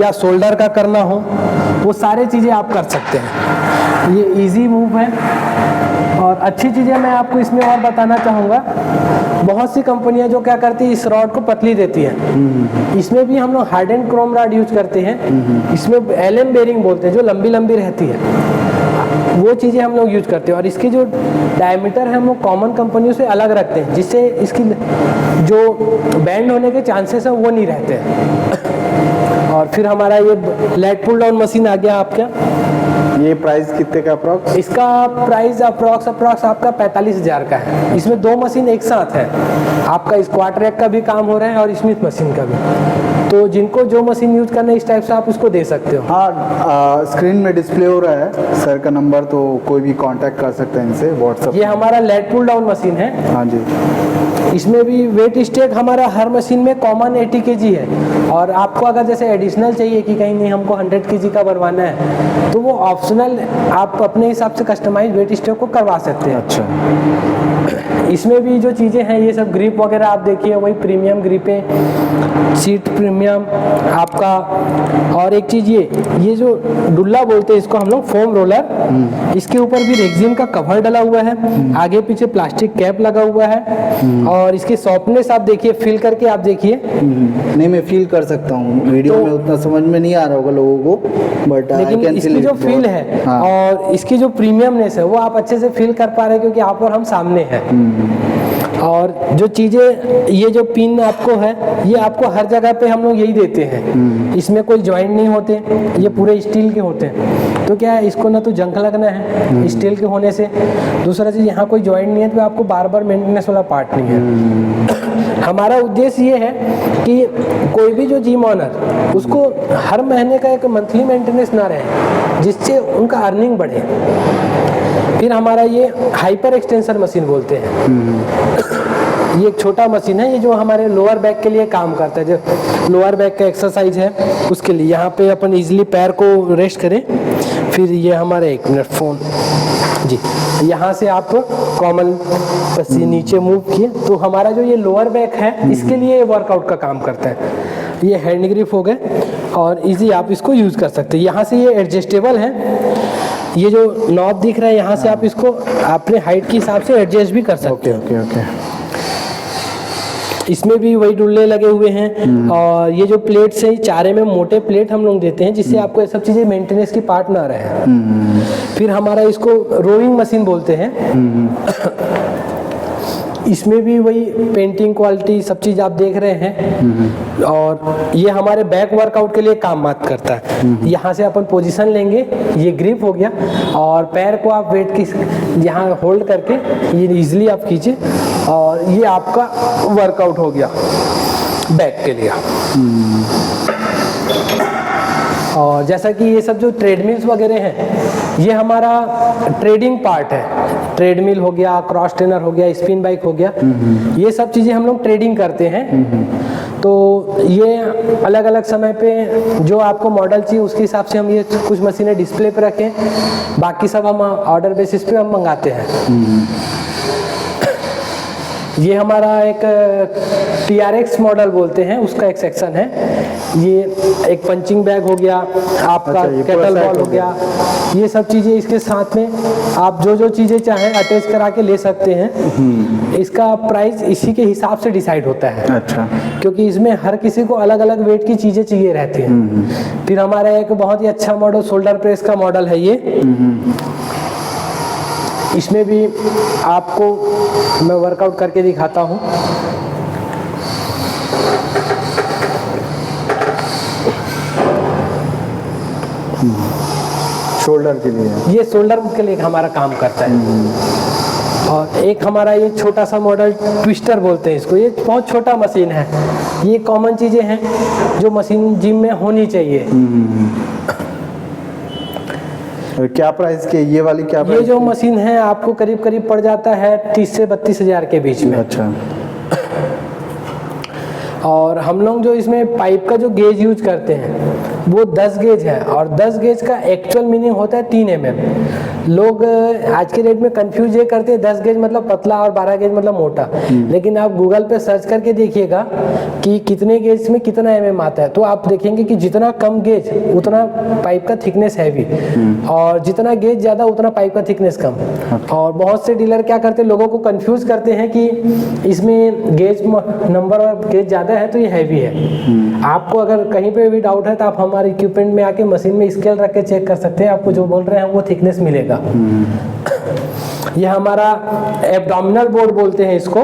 या शोल्डर का करना हो, वो सारे चीज़ें आप कर सकते हैं। ये इजी मूव है। और अच्छी चीज़ें मैं आपको इसमें और बताना चाहूँगा, बहुत सी कंपनियां जो क्या करती है, इस रॉड को पतली देती है। इसमें भी हम लोग hard and Chrome rod use करते हैं। इसमें एलएम बेरिंग बोलते हैं, जो लंबी लंबी रहती है, वो चीज़ें हम लोग यूज करते हैं। और इसके जो डायमीटर है हम लोग कॉमन कंपनियों से अलग रखते हैं, जिससे इसकी जो बैंड होने के चांसेस हैं वो नहीं रहते हैं। और फिर हमारा ये लेट पुल डाउन मशीन आ गया आपका। ये प्राइस कितने का अप्रॉक्स? इसका प्राइस अप्रॉक्स आपका 45,000 का है। इसमें दो मशीन एक साथ है, आपका स्क्वाट रैक का भी काम हो रहा है और स्मिथ मशीन का भी। तो जिनको जो मशीन यूज करना है इस टाइप से आप उसको दे सकते हो। हाँ, स्क्रीन में डिस्प्ले हो रहा है सर का नंबर, तो कोई भी कांटेक्ट कर सकते हैं इनसे व्हाट्सएप। ये हमारा लेट पुल डाउन मशीन है। हाँ जी। इसमें भी वेट स्टेक हमारा हर मशीन में कॉमन 80 kg है। और आपको अगर जैसे एडिशनल चाहिए कि कहीं नहीं हमको 100 kg का बनवाना है, तो वो ऑप्शनल आप अपने हिसाब से कस्टमाइज वेट स्टेक को करवा सकते हैं। अच्छा। इसमें भी जो चीज़ें हैं, ये सब ग्रिप वगैरह आप देखिए, वही प्रीमियम ग्रिपें, सीट प्रीमियम आपका। और एक चीज़ ये जो डुल्ला बोलते हैं इसको हम लोग, फोम रोलर, इसके ऊपर भी रेक्सिन का कवर डला हुआ है, आगे पीछे प्लास्टिक कैप लगा हुआ है। और इसकी सॉफ्टनेस आप देखिए, फील करके आप देखिए। नहीं, मैं फील कर सकता हूँ, वीडियो में उतना समझ में नहीं आ रहा होगा लोगों को, बट लेकिन इसकी जो फील है, हाँ, और इसकी जो प्रीमियमनेस है वो आप अच्छे से फील कर पा रहे हैं, क्योंकि आप और हम सामने हैं। और जो चीज़ें ये जो पिन आपको है ये आपको हर जगह पे हम लोग यही देते हैं, इसमें कोई जॉइंट नहीं होते, ये पूरे स्टील के होते हैं। तो क्या है, इसको ना तो जंग लगना है स्टील के होने से, दूसरा चीज़ यहाँ कोई जॉइंट नहीं है तो आपको बार बार मेंटेनेंस वाला पार्ट नहीं है। हमारा उद्देश्य ये है कि कोई भी जो जिम ऑनर उसको हर महीने का एक मंथली मेंटेनेंस ना रहे, जिससे उनका अर्निंग बढ़े। फिर हमारा ये हाइपर एक्सटेंशन मशीन बोलते हैं, ये एक छोटा मशीन है, ये जो हमारे लोअर बैक के लिए काम करता है, जो लोअर बैक का एक्सरसाइज है उसके लिए। यहाँ पे अपन इजीली पैर को रेस्ट करें। फिर ये हमारे 1 मिनट फ़ोन जी, यहाँ से आप कॉमन पसी नीचे मूव किए तो हमारा जो ये लोअर बैक है इसके लिए वर्कआउट का काम करता है। ये हैंड ग्रिप हो गए और इजी आप इसको यूज़ कर सकते हैं। यहाँ से ये एडजस्टेबल है, ये जो नॉब दिख रहा है यहाँ से आप इसको अपने हाइट के हिसाब से एडजस्ट भी कर सकते हैं। ओके। इसमें भी वही डुल्ले लगे हुए हैं और ये जो प्लेट्स है चारे में मोटे प्लेट हम लोग देते हैं जिससे आपको ये सब चीज़ें मेंटेनेंस की पार्ट ना रहे। फिर हमारा इसको रोइंग मशीन बोलते हैं। इसमें भी वही पेंटिंग क्वालिटी सब चीज़ आप देख रहे हैं और ये हमारे बैक वर्कआउट के लिए काम बात करता है। यहाँ से अपन पोजीशन लेंगे, ये ग्रिप हो गया और पैर को आप वेट की यहाँ होल्ड करके ये इजीली आप खींचे और ये आपका वर्कआउट हो गया बैक के लिए। और जैसा कि ये सब जो ट्रेडमिल्स वगैरह हैं ये हमारा ट्रेडिंग पार्ट है। ट्रेडमिल हो गया, क्रॉस ट्रेनर हो गया, स्पिन बाइक हो गया, ये सब चीज़ें हम लोग ट्रेडिंग करते हैं। तो ये अलग अलग समय पे जो आपको मॉडल चाहिए उसके हिसाब से हम ये कुछ मशीनें डिस्प्ले पे रखें, बाकी सब हम ऑर्डर बेसिस पे हम मंगाते हैं। ये हमारा एक TRX मॉडल बोलते हैं, उसका एक सेक्शन है। ये एक पंचिंग बैग हो गया, आपका केटल बॉल हो गया, ये सब चीज़ें इसके साथ में आप जो जो चीज़ें चाहें अटैच करा के ले सकते हैं। इसका प्राइस इसी के हिसाब से डिसाइड होता है। अच्छा। क्योंकि इसमें हर किसी को अलग अलग वेट की चीज़ें चाहिए रहती हैं। फिर हमारा एक बहुत ही अच्छा मॉडल शोल्डर प्रेस का मॉडल है ये। इसमें भी आपको मैं वर्कआउट करके दिखाता हूँ। शोल्डर के लिए, ये शोल्डर के लिए हमारा काम करता है। और एक हमारा ये छोटा सा मॉडल ट्विस्टर बोलते हैं इसको, ये बहुत छोटा मशीन है। ये कॉमन चीज़ें हैं जो मशीन जिम में होनी चाहिए। क्या प्राइस के ये वाली क्या प्राइस? ये जो मशीन है आपको करीब करीब पड़ जाता है 30 से 32 हज़ार के बीच में। अच्छा। और हम लोग जो इसमें पाइप का जो गेज यूज करते हैं वो 10 गेज है और 10 गेज का एक्चुअल मीनिंग होता है 3 mm। लोग आज के डेट में कंफ्यूज ये करते हैं 10 गेज मतलब पतला और 12 गेज मतलब मोटा, लेकिन आप गूगल पे सर्च करके देखिएगा कि कितने गेज में कितना mm आता है, तो आप देखेंगे कि जितना कम गेज उतना पाइप का थिकनेस हैवी और जितना गेज ज़्यादा उतना पाइप का थिकनेस कम। और बहुत से डीलर क्या करते हैं, लोगों को कंफ्यूज करते हैं कि इसमें गेज नंबर और गेज ज़्यादा है तो ये हैवी है। आपको अगर कहीं पे भी डाउट है तो आप हमारे इक्विपमेंट में आके मशीन में स्केल रख के चेक कर सकते हैं, आपको जो बोल रहे हैं वो थिकनेस मिलेगा। ये हमारा एब्डोमिनल बोर्ड बोलते हैं इसको,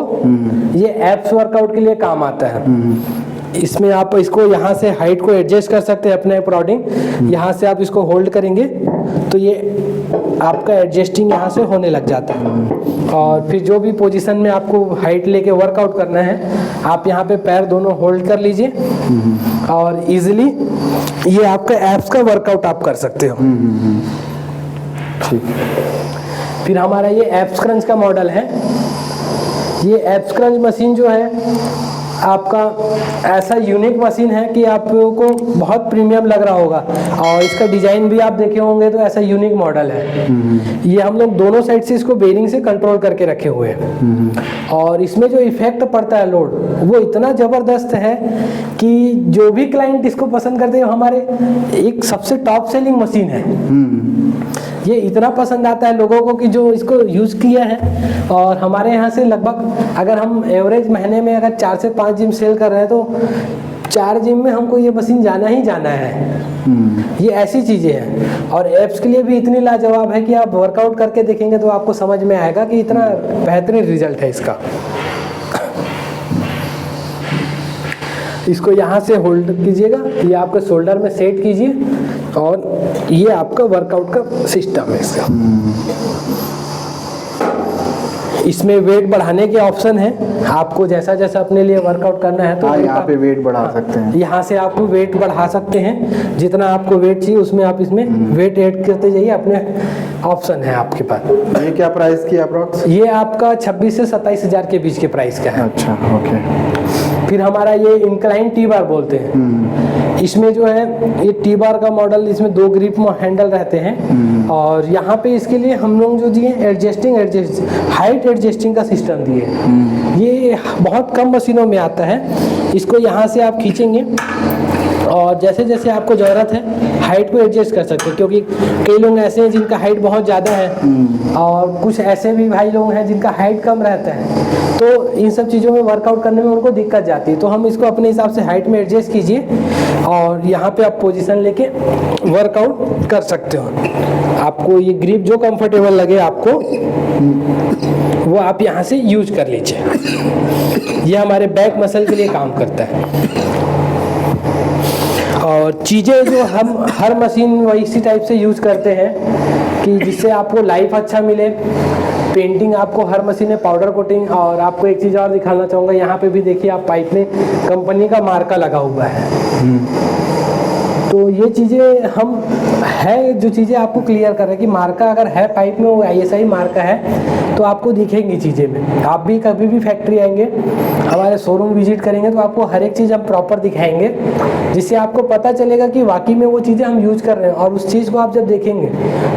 ये एब्स वर्कआउट के लिए काम आता है। इसमें आप इसको यहाँ से हाइट को एडजस्ट कर सकते हैं अपने अकॉर्डिंग। यहाँ से आप इसको होल्ड करेंगे तो ये आपका एडजस्टिंग यहाँ से होने लग जाता है। और फिर जो भी पोजीशन में आपको हाइट लेके वर्कआउट करना है आप यहाँ पे पैर दोनों होल्ड कर लीजिए और इजीली ये आपका एब्स का वर्कआउट आप कर सकते हो। ठीक। फिर हमारा ये एब्स क्रंच का मॉडल है। ये एब्स क्रंच मशीन जो है आपका ऐसा यूनिक मशीन है कि आपको बहुत प्रीमियम लग रहा होगा और इसका डिजाइन भी आप देखे होंगे तो ऐसा यूनिक मॉडल है। ये हम लोग दोनों साइड से इसको बेरिंग से कंट्रोल करके रखे हुए हैं और इसमें जो इफेक्ट पड़ता है लोड वो इतना ज़बरदस्त है कि जो भी क्लाइंट इसको पसंद करते हैं हमारे एक सबसे टॉप सेलिंग मशीन है। ये इतना पसंद आता है लोगों को कि जो इसको यूज़ किया है। और हमारे यहाँ से लगभग अगर हम एवरेज महीने में अगर 4 से 5 जिम सेल कर रहे हैं तो 4 जिम में हमको ये मशीन जाना ही जाना है। ये ऐसी चीज़ें हैं और एप्स के लिए भी इतनी लाजवाब है कि आप वर्कआउट करके देखेंगे तो आपको समझ में आएगा कि इतना बेहतरीन रिजल्ट है इसका। इसको यहाँ से होल्ड कीजिएगा, ये आपके शोल्डर में सेट कीजिए और ये आपका वर्कआउट का सिस्टम है इसका। इसमें वेट बढ़ाने के ऑप्शन है, आपको जैसा जैसा अपने लिए वर्कआउट करना है तो यहाँ पे वेट बढ़ा सकते हैं। यहाँ से आप वेट बढ़ा सकते हैं, जितना आपको वेट चाहिए उसमें आप इसमें वेट ऐड करते जाइए, अपने ऑप्शन है आपके पास। ये क्या प्राइस की अप्रोक्स? ये आपका 26 से 27 हज़ार के बीच के प्राइस का है। अच्छा, ओके। फिर हमारा ये इंक्लाइन टी बार बोलते हैं, इसमें जो है ये टी बार का मॉडल, इसमें 2 ग्रिप हैंडल रहते हैं और यहाँ पे इसके लिए हम लोग जो दिए हाइट एडजस्टिंग का सिस्टम दिए। ये बहुत कम मशीनों में आता है। इसको यहाँ से आप खींचेंगे और जैसे जैसे आपको ज़रूरत है हाइट को एडजस्ट कर सकते हैं, क्योंकि कई लोग ऐसे हैं जिनका हाइट बहुत ज़्यादा है और कुछ ऐसे भी भाई लोग हैं जिनका हाइट कम रहता है, तो इन सब चीज़ों में वर्कआउट करने में उनको दिक्कत जाती है। तो हम इसको अपने हिसाब से हाइट में एडजस्ट कीजिए और यहाँ पे आप पोजीशन लेके वर्कआउट कर सकते हो। आपको ये ग्रिप जो कंफर्टेबल लगे आपको, वो आप यहाँ से यूज कर लीजिए। ये हमारे बैक मसल के लिए काम करता है। और चीज़ें जो हम हर मशीन वैसी टाइप से यूज़ करते हैं कि जिससे आपको लाइफ अच्छा मिले। पेंटिंग आपको हर मशीन में पाउडर कोटिंग, और आपको एक चीज़ और दिखाना चाहूँगा, यहाँ पे भी देखिए आप पाइप में कंपनी का मार्का लगा हुआ है। तो ये चीज़ें हम है जो चीज़ें आपको क्लियर कर रहे हैं कि मार्का अगर है पाइप में, वो ISI मार्का है तो आपको दिखेंगी चीज़ें में। आप भी कभी भी फैक्ट्री आएंगे, हमारे शोरूम विजिट करेंगे तो आपको हर एक चीज़ हम प्रॉपर दिखाएंगे, जिससे आपको पता चलेगा कि वाकई में वो चीज़ें हम यूज कर रहे हैं। और उस चीज़ को आप जब देखेंगे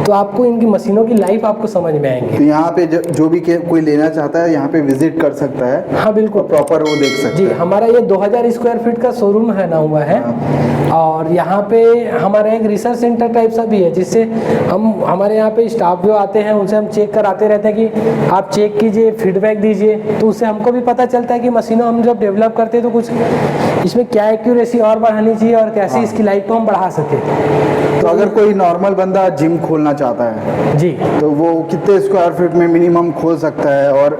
तो आपको इनकी मशीनों की लाइफ आपको समझ में आएंगे। तो यहाँ पे जो भी कोई लेना चाहता है यहाँ पे विजिट कर सकता है? हाँ बिल्कुल, प्रॉपर वो देख सकता है। जी, हमारा ये 2000 स्क्वायर फीट का शोरूम है ना हुआ है। और यहाँ पे हमारा एक रिसर्च सेंटर टाइप सा भी है, जिससे हम हमारे यहाँ पे स्टाफ जो आते हैं उनसे हम चेक कराते रहते हैं कि आप चेक कीजिए, फीडबैक दीजिए, तो उससे हमको भी पता चलता है कि मशीनों हम जब डेवलप करते हैं तो कुछ इसमें क्या एक्यूरेसी और बढ़ानी चाहिए और कैसे इसकी लाइफ को हम बढ़ा सके। तो अगर कोई नॉर्मल बंदा जिम खोलना चाहता है जी, तो वो कितने स्क्वायर फीट में मिनिमम खोल सकता है, और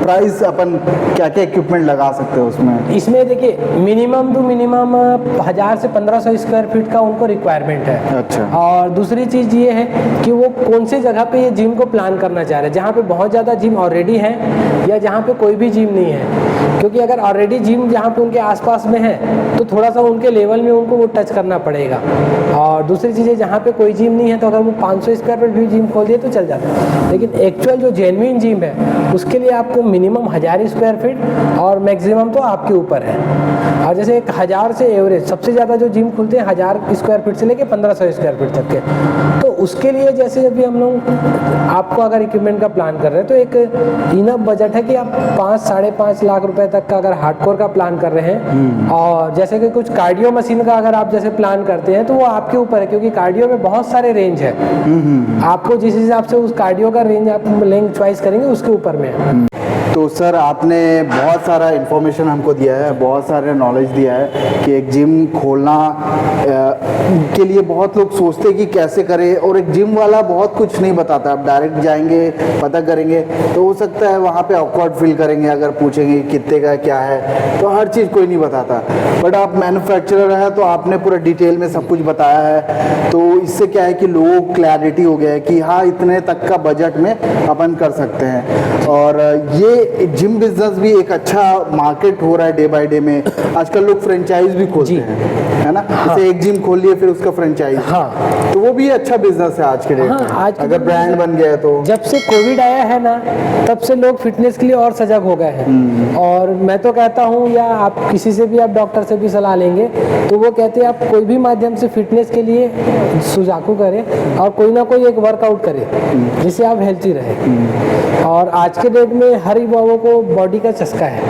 प्राइस अपन क्या क्या इक्विपमेंट लगा सकते हैं उसमें? इसमें देखिए मिनिमम टू मिनिमम 1000 से 1500 स्क्वायर फीट का उनको रिक्वायरमेंट है। अच्छा। और दूसरी चीज़ ये है कि वो कौन से जगह पे ये जिम को प्लान करना चाह रहे हैं, जहाँ पे बहुत ज़्यादा जिम ऑलरेडी है या जहाँ पे कोई भी जिम नहीं है। क्योंकि अगर ऑलरेडी जिम जहाँ पे उनके आसपास में है तो थोड़ा सा उनके लेवल में उनको वो टच करना पड़ेगा। और दूसरी चीज़ है जहाँ पे कोई जिम नहीं है तो अगर वो 500 स्क्वायर फीट भी जिम खोल दिए तो चल जाता है। लेकिन एक्चुअल जो जेन्युइन जिम है उसके लिए आपको मिनिमम 1000 स्क्वायर फीट और मैक्सिमम तो आपके ऊपर है। और जैसे 1000 से एवरेज सबसे ज़्यादा जो जिम खुलते हैं 1000 स्क्वायर फीट से लेके 1500 स्क्वायर फीट तक के। तो उसके लिए जैसे अभी हम लोग आपको अगर इक्विपमेंट का प्लान कर रहे हैं तो एक इनफ बजट है कि आप 5-5.5 लाख रुपए तक का अगर हार्डकोर का प्लान कर रहे हैं, और जैसे कि कुछ कार्डियो मशीन का अगर आप जैसे प्लान करते हैं तो वो आपके ऊपर है, क्योंकि कार्डियो में बहुत सारे रेंज है। आपको जिस हिसाब से उस कार्डियो का रेंज आप लेंगे चॉइस करेंगे उसके ऊपर में है। तो सर आपने बहुत सारा इन्फॉर्मेशन हमको दिया है, बहुत सारे नॉलेज दिया है कि एक जिम खोलना के लिए बहुत लोग सोचते हैं कि कैसे करें, और एक जिम वाला बहुत कुछ नहीं बताता। आप डायरेक्ट जाएंगे पता करेंगे तो हो सकता है वहाँ पे ऑकवर्ड फील करेंगे, अगर पूछेंगे कितने का क्या है, तो हर चीज़ कोई नहीं बताता। बट आप मैन्युफैक्चरर है तो आपने पूरा डिटेल में सब कुछ बताया है, तो इससे क्या है कि लोगों को क्लैरिटी हो गया है कि हाँ इतने तक का बजट में अपन कर सकते हैं। और ये जिम बिजनेस भी एक अच्छा मार्केट हो रहा है डे बाय डे में। आजकल लोग फ्रेंचाइज भी खोलते हैं, है ना? जैसे एक जिम खोल लिए फिर उसका फ्रेंचाइज, हाँ, तो वो भी अच्छा बिजनेस है आज के डेट में। आज अगर ब्रांड बन गया है तो। जब से कोविड आया है ना तब से लोग फिटनेस के लिए और सजग हो गए हैं। और मैं तो कहता हूँ, या आप किसी से भी, आप डॉक्टर से भी सलाह लेंगे तो वो कहते हैं आप कोई भी माध्यम से फिटनेस के लिए सुजाकू करें और कोई ना कोई एक वर्कआउट करें जिससे आप हेल्थी रहें। और आज के डेट में हर युवाओं को बॉडी का चस्का है,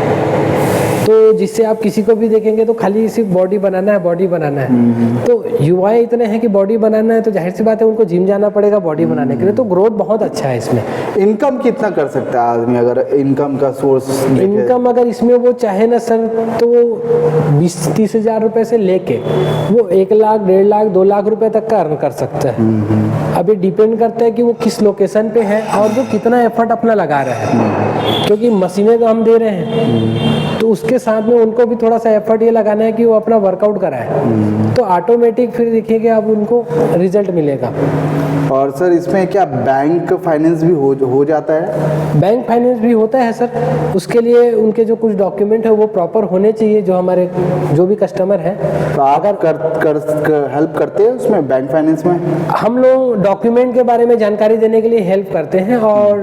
तो जिससे आप किसी को भी देखेंगे तो खाली सिर्फ बॉडी बनाना है, बॉडी बनाना है। तो युवाएं इतने हैं कि बॉडी बनाना है तो जाहिर सी बात है उनको जिम जाना पड़ेगा बॉडी बनाने के लिए। तो ग्रोथ बहुत अच्छा है इसमें। इनकम कितना कर सकता है आदमी अगर इनकम का सोर्स? इनकम अगर इसमें वो चाहे ना सर तो 20-30 हज़ार रुपए से लेके वो 1 लाख, 1.5 लाख, 2 लाख रुपए तक का अर्न कर सकता है। अभी डिपेंड करता है कि वो किस लोकेशन पे है और वो कितना एफर्ट अपना लगा रहा है, क्योंकि मशीनें तो हम दे रहे हैं तो उसके साथ में उनको भी थोड़ा सा एफर्ट ये लगाना है कि वो अपना वर्कआउट कराए, तो ऑटोमेटिक फिर देखिएगा अब उनको रिजल्ट मिलेगा। और सर इसमें क्या बैंक फाइनेंस भी हो जाता है? बैंक फाइनेंस भी होता है सर, उसके लिए उनके जो कुछ डॉक्यूमेंट है वो प्रॉपर होने चाहिए, जो हमारे जो भी कस्टमर है। तो आप हेल्प करते हैं उसमें बैंक फाइनेंस में? हम लोग डॉक्यूमेंट के बारे में जानकारी देने के लिए हेल्प करते हैं और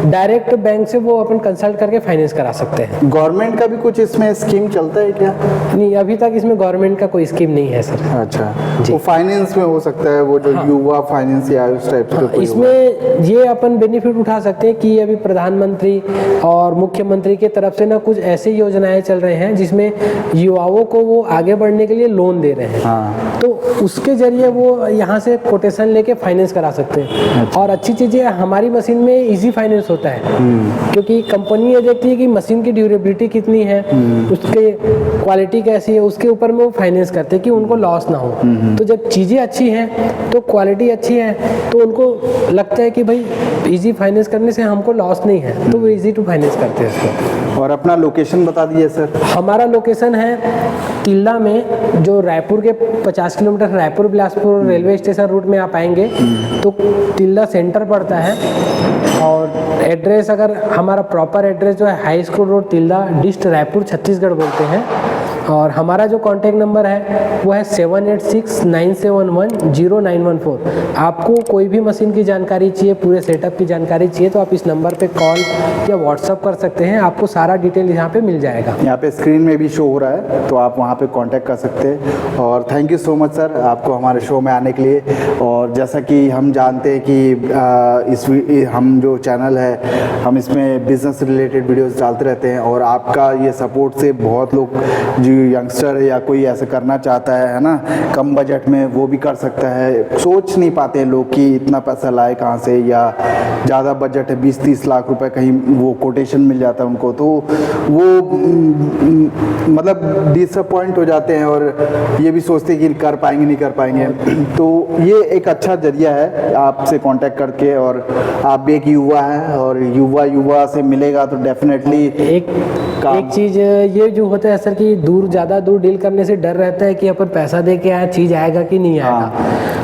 डायरेक्ट बैंक से वो अपन कंसल्ट करके फाइनेंस करा सकते हैं। गवर्नमेंट का भी कुछ इसमें स्कीम चलता है क्या? नहीं, अभी तक इसमें गवर्नमेंट का कोई स्कीम नहीं है सर। अच्छा, जी। वो फाइनेंस में हो सकता है, वो जो युवा फाइनेंस या उस टाइप का कोई इसमें ये अपन बेनिफिट उठा सकते हैं कि अभी प्रधानमंत्री और मुख्यमंत्री की तरफ से ना कुछ ऐसी योजनाएं चल रहे हैं जिसमें युवाओं को वो आगे बढ़ने के लिए लोन दे रहे हैं। हाँ। तो उसके जरिए वो यहाँ से कोटेशन लेके फाइनेंस करा सकते हैं। और अच्छी चीज़ है हमारी मशीन में इजी फाइनेंस होता है, क्योंकि कंपनी ये देखती है कि मशीन की ड्यूरेबिलिटी कितनी है, उसके क्वालिटी कैसी है, उसके ऊपर में वो फाइनेंस करते हैं कि उनको लॉस ना हो। तो जब चीज़ें अच्छी हैं तो क्वालिटी अच्छी है तो उनको लगता है कि भाई इजी फाइनेंस करने से हमको लॉस नहीं है, तो वो इजी टू फाइनेंस करते हैं इसको। और अपना लोकेशन बता दीजिए सर। हमारा लोकेशन है तिल्दा में, जो रायपुर के 50 kilometre Raipur Bilaspur railway station route में आप आएंगे तो तिल्दा सेंटर पड़ता है। और एड्रेस अगर हमारा प्रॉपर एड्रेस जो है high school road Tilda, dist Raipur Chhattisgarh बोलते हैं। और हमारा जो कॉन्टैक्ट नंबर है वो है 7869710914। आपको कोई भी मशीन की जानकारी चाहिए, पूरे सेटअप की जानकारी चाहिए तो आप इस नंबर पे कॉल या व्हाट्सअप कर सकते हैं, आपको सारा डिटेल यहाँ पे मिल जाएगा। यहाँ पे स्क्रीन में भी शो हो रहा है तो आप वहाँ पे कांटेक्ट कर सकते हैं। और thank you so much sir आपको हमारे शो में आने के लिए। और जैसा कि हम जानते हैं कि हम जो चैनल है हम इसमें बिजनेस रिलेटेड वीडियोस डालते रहते हैं और आपका ये सपोर्ट से बहुत लोग जो यंगस्टर है या कोई ऐसा करना चाहता है ना, कम बजट में वो भी कर सकता है। सोच नहीं पाते हैं लोग कि इतना पैसा लाए कहाँ से, या ज़्यादा बजट है 20-30 लाख रुपए, कहीं वो कोटेशन मिल जाता है उनको तो वो मतलब डिसअपॉइंट हो जाते हैं और ये भी सोचते हैं कि कर पाएंगे नहीं कर पाएंगे। तो ये एक अच्छा जरिया है आपसे कांटेक्ट करके, और आप भी एक युवा हैं और युवा से मिलेगा तो डेफिनेटली एक चीज़ ये जो होता है सर कि ज़्यादा दूर डील करने से डर रहता है कि अपन पैसा दे के आए, चीज़ आएगा कि नहीं आएगा।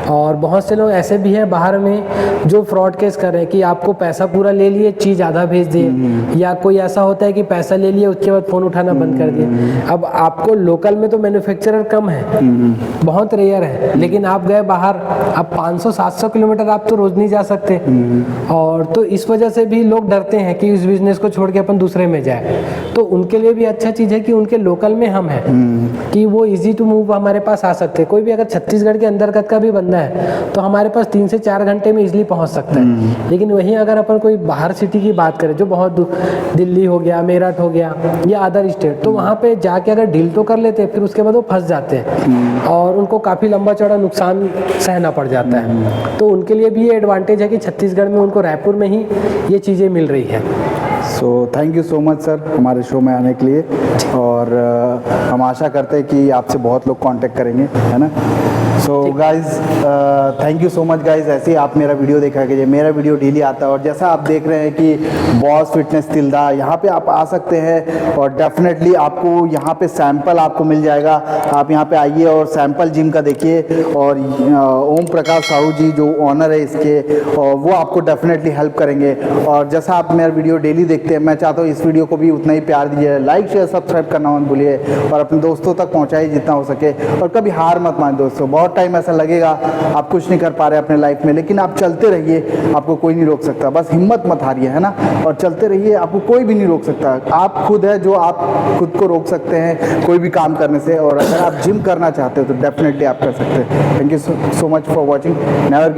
और बहुत से लोग ऐसे भी हैं बाहर में जो फ्रॉड केस कर रहे हैं कि आपको पैसा पूरा ले लिए, चीज़ आधा भेज दिए, या कोई ऐसा होता है कि पैसा ले लिए उसके बाद फ़ोन उठाना बंद कर दिए। अब आपको लोकल में तो मैन्युफैक्चरर कम है, बहुत रेयर है, लेकिन आप गए बाहर, अब 500-700 किलोमीटर आप तो रोज़ नहीं जा सकते। और तो इस वजह से भी लोग डरते हैं कि इस बिज़नेस को छोड़ के अपन दूसरे में जाए। तो उनके लिए भी अच्छा चीज़ है कि उनके लोकल में हम हैं कि वो इजी टू मूव हमारे पास आ सकते हैं। कोई भी अगर छत्तीसगढ़ के अंतर्गत का भी बंदा है तो हमारे पास 3 से 4 घंटे में इजीली पहुंच सकता है। लेकिन वहीं अगर अपन कोई बाहर सिटी की बात करें जो बहुत दूर, दिल्ली हो गया, मेरठ हो गया या अदर स्टेट, तो वहाँ पे जाके अगर डील तो कर लेते हैं, फिर उसके बाद वो फंस जाते हैं और उनको काफ़ी लंबा चौड़ा नुकसान सहना पड़ जाता है। तो उनके लिए भी ये एडवांटेज है कि छत्तीसगढ़ में उनको रायपुर में ही ये चीज़ें मिल रही है। So thank you so much sir हमारे शो में आने के लिए। और हम आशा करते हैं कि आपसे बहुत लोग कांटेक्ट करेंगे, है ना। So guys thank you so much guys. ऐसे ही आप मेरा वीडियो देखा कीजिए, मेरा वीडियो डेली आता है। और जैसा आप देख रहे हैं कि बॉस फिटनेस तिल्दा, यहाँ पे आप आ सकते हैं और डेफिनेटली आपको यहाँ पे सैंपल आपको मिल जाएगा। आप यहाँ पे आइए और सैंपल जिम का देखिए। और ओम प्रकाश साहू जी जो ऑनर है इसके, और वो आपको डेफिनेटली हेल्प करेंगे। और जैसा आप मेरा वीडियो डेली देखते हैं, मैं चाहता हूँ इस वीडियो को भी उतना ही प्यार दीजिए, लाइक शेयर सब्सक्राइब करना मत भूलिए और अपने दोस्तों तक पहुँचाइए जितना हो सके। और कभी हार मत माने दोस्तों, बहुत टाइम ऐसा लगेगा आप कुछ नहीं कर पा रहे अपने लाइफ में, लेकिन आप चलते रहिए, आपको कोई नहीं रोक सकता। बस हिम्मत मत हारिए, है ना, और चलते रहिए, आपको कोई भी नहीं रोक सकता। आप खुद है जो आप खुद को रोक सकते हैं कोई भी काम करने से। और अगर आप जिम करना चाहते हो तो डेफिनेटली आप कर सकते हैं। Thank you so much for watching. Never